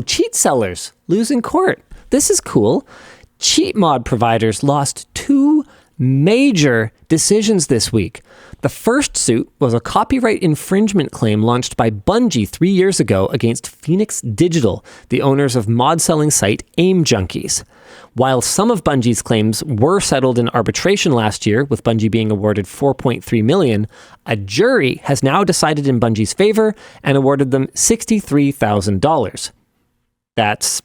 cheat sellers lose in court. This is cool. Cheat mod providers lost 2 major decisions this week. The first suit was a copyright infringement claim launched by Bungie 3 years ago against Phoenix Digital, the owners of mod-selling site Aim Junkies. While some of Bungie's claims were settled in arbitration last year, with Bungie being awarded $4.3 million, a jury has now decided in Bungie's favor and awarded them $63,000. That's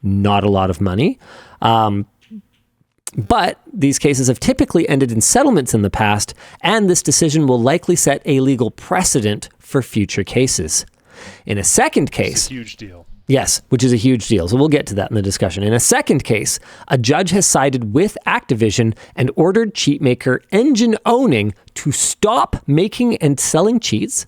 not a lot of money. But these cases have typically ended in settlements in the past, and this decision will likely set a legal precedent for future cases. In a second case... It's a huge deal. Yes, which is a huge deal. So we'll get to that in the discussion. In a second case, a judge has sided with Activision and ordered cheat maker Engine Owning to stop making and selling cheats,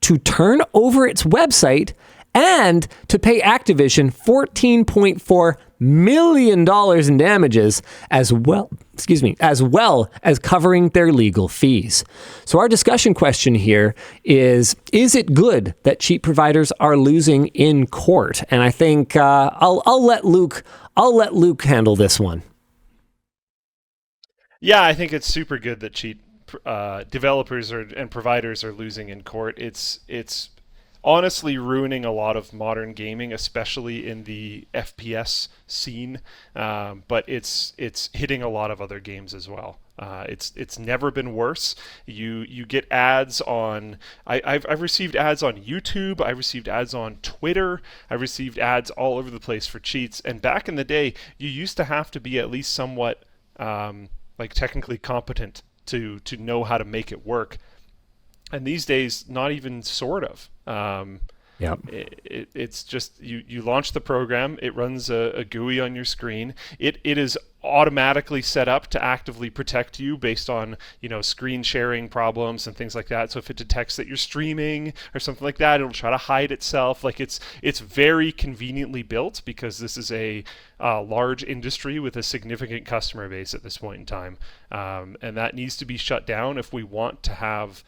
to turn over its website, and to pay Activision $14.4 million in damages, as well as covering their legal fees. So our discussion question here is it good that cheat providers are losing in court? And I think I'll let Luke handle this one. Yeah, I think it's super good that cheat developers and providers are losing in court. It's honestly ruining a lot of modern gaming, especially in the FPS scene. But it's hitting a lot of other games as well. It's never been worse. You get ads on. I've received ads on YouTube. I received ads on Twitter. I received ads all over the place for cheats. And back in the day, you used to have to be at least somewhat technically competent to know how to make it work. And these days, not even sort of. It's just you launch the program, it runs a GUI on your screen. It is automatically set up to actively protect you based on screen sharing problems and things like that. So if it detects that you're streaming or something like that, it'll try to hide itself. Like it's very conveniently built because this is a large industry with a significant customer base at this point in time, and that needs to be shut down if we want to have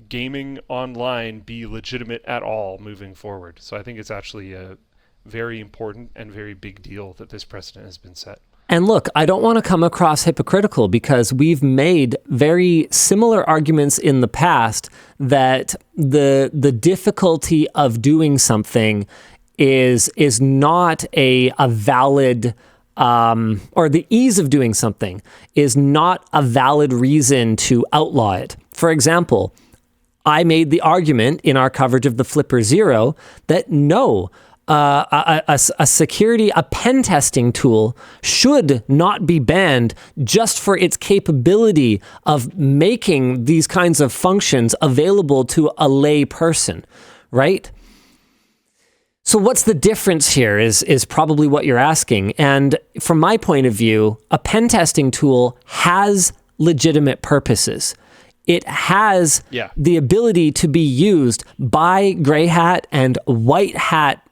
gaming online be legitimate at all moving forward. So I think it's actually a very important and very big deal that this precedent has been set. And look, I don't want to come across hypocritical because we've made very similar arguments in the past that the difficulty of doing something is not a valid or the ease of doing something is not a valid reason to outlaw it. For example, I made the argument in our coverage of the Flipper Zero that no, a pen testing tool should not be banned just for its capability of making these kinds of functions available to a lay person, right? So what's the difference here is probably what you're asking. And from my point of view, a pen testing tool has legitimate purposes. It has the ability to be used by gray hat and white hat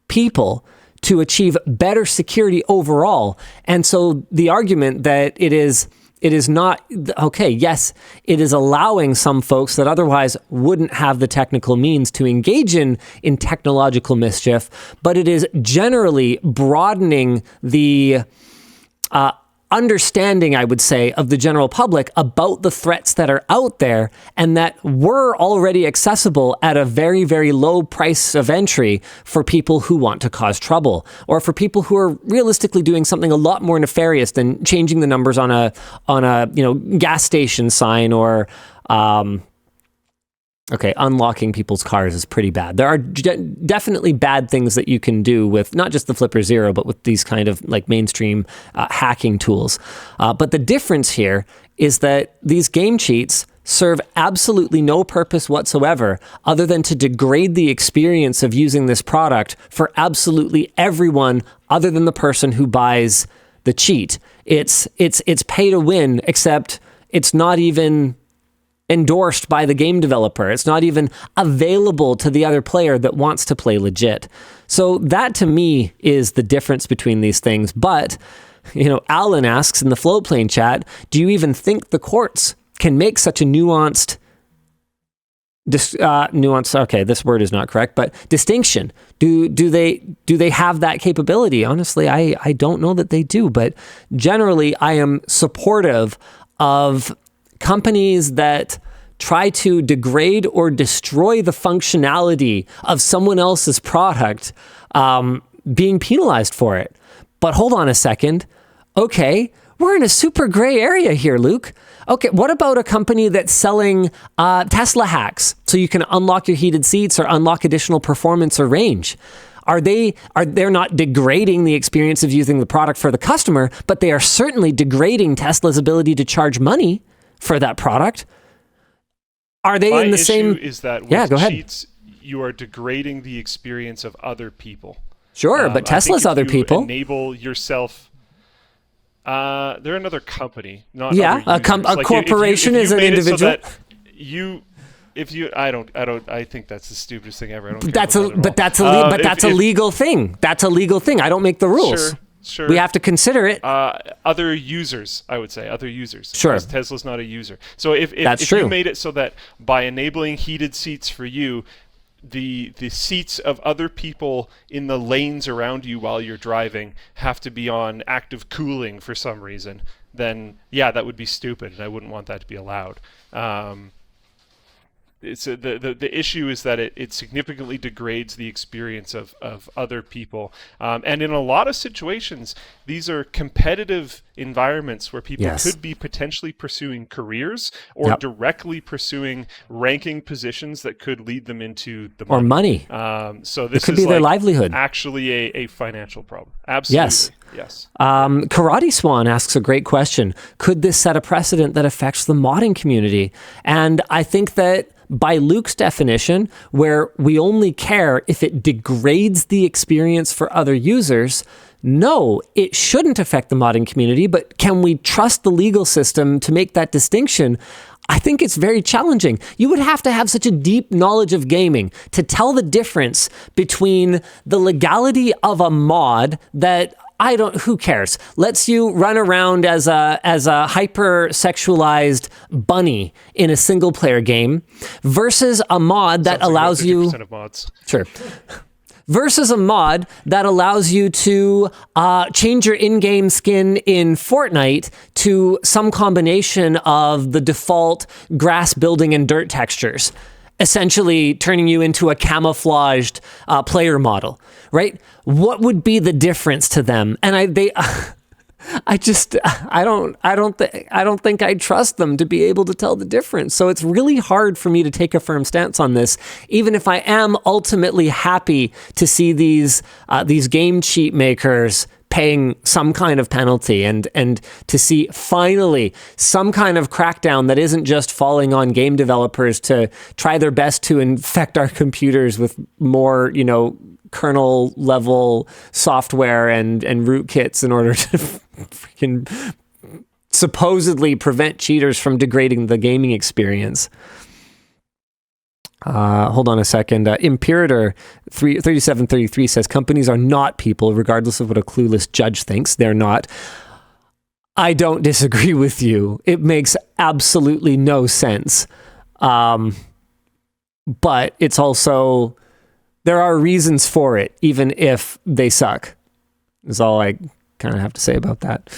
people to achieve better security overall. And so the argument that it is not, okay, yes, it is allowing some folks that otherwise wouldn't have the technical means to engage in technological mischief, but it is generally broadening the understanding, I would say, of the general public about the threats that are out there and that were already accessible at a very, very low price of entry for people who want to cause trouble, or for people who are realistically doing something a lot more nefarious than changing the numbers on a gas station sign or unlocking people's cars is pretty bad. There are definitely bad things that you can do with not just the Flipper Zero, but with these kind of like mainstream hacking tools. But the difference here is that these game cheats serve absolutely no purpose whatsoever other than to degrade the experience of using this product for absolutely everyone other than the person who buys the cheat. It's pay to win, except it's not even endorsed by the game developer. It's not even available to the other player that wants to play legit. So that to me is the difference between these things. But, Alan asks in the Floatplane chat, do you even think the courts can make such a nuanced nuance. Okay, this word is not correct, but distinction. Do they have that capability? Honestly, I don't know that they do, but generally I am supportive of companies that try to degrade or destroy the functionality of someone else's product, being penalized for it. But hold on a second. Okay, we're in a super gray area here, Luke. Okay, what about a company that's selling Tesla hacks so you can unlock your heated seats or unlock additional performance or range? They're not degrading the experience of using the product for the customer, but they are certainly degrading Tesla's ability to charge money for that product. Are they in the same? My issue is that with go ahead. cheats, you are degrading the experience of other people. Sure, but Tesla's other people. Enable yourself. They're another company, not a corporation is an individual. I think that's the stupidest thing ever. That's a legal thing. That's a legal thing. I don't make the rules. Sure. We have to consider it. Other users, I would say, other users. Sure. Because Tesla's not a user. So if you made it so that by enabling heated seats for you, the seats of other people in the lanes around you while you're driving have to be on active cooling for some reason, then yeah, that would be stupid, and I wouldn't want that to be allowed. The issue is that it significantly degrades the experience of other people. And in a lot of situations, these are competitive environments where people could be potentially pursuing careers or directly pursuing ranking positions that could lead them into the money. Or money. So this could be their livelihood. Actually a financial problem. Absolutely. Yes. Karate Swan asks a great question. Could this set a precedent that affects the modding community? And I think that by Luke's definition, where we only care if it degrades the experience for other users, no, it shouldn't affect the modding community, but can we trust the legal system to make that distinction? I think it's very challenging. You would have to have such a deep knowledge of gaming to tell the difference between the legality of a mod that who cares? Lets you run around as a hyper-sexualized bunny in a single-player game versus a mod that allows you... of mods. Sure. Versus a mod that allows you to change your in-game skin in Fortnite to some combination of the default grass building and dirt textures, essentially turning you into a camouflaged player model, right? What would be the difference to them? And I don't think I trust them to be able to tell the difference. So it's really hard for me to take a firm stance on this, even if I am ultimately happy to see these game cheat makers paying some kind of penalty and to see finally some kind of crackdown that isn't just falling on game developers to try their best to infect our computers with more, kernel level software and rootkits in order to freaking supposedly prevent cheaters from degrading the gaming experience. Hold on a second. Imperator 3733 says companies are not people, regardless of what a clueless judge thinks. They're not. I don't disagree with you. It makes absolutely no sense. But it's also, there are reasons for it, even if they suck, is all I kind of have to say about that.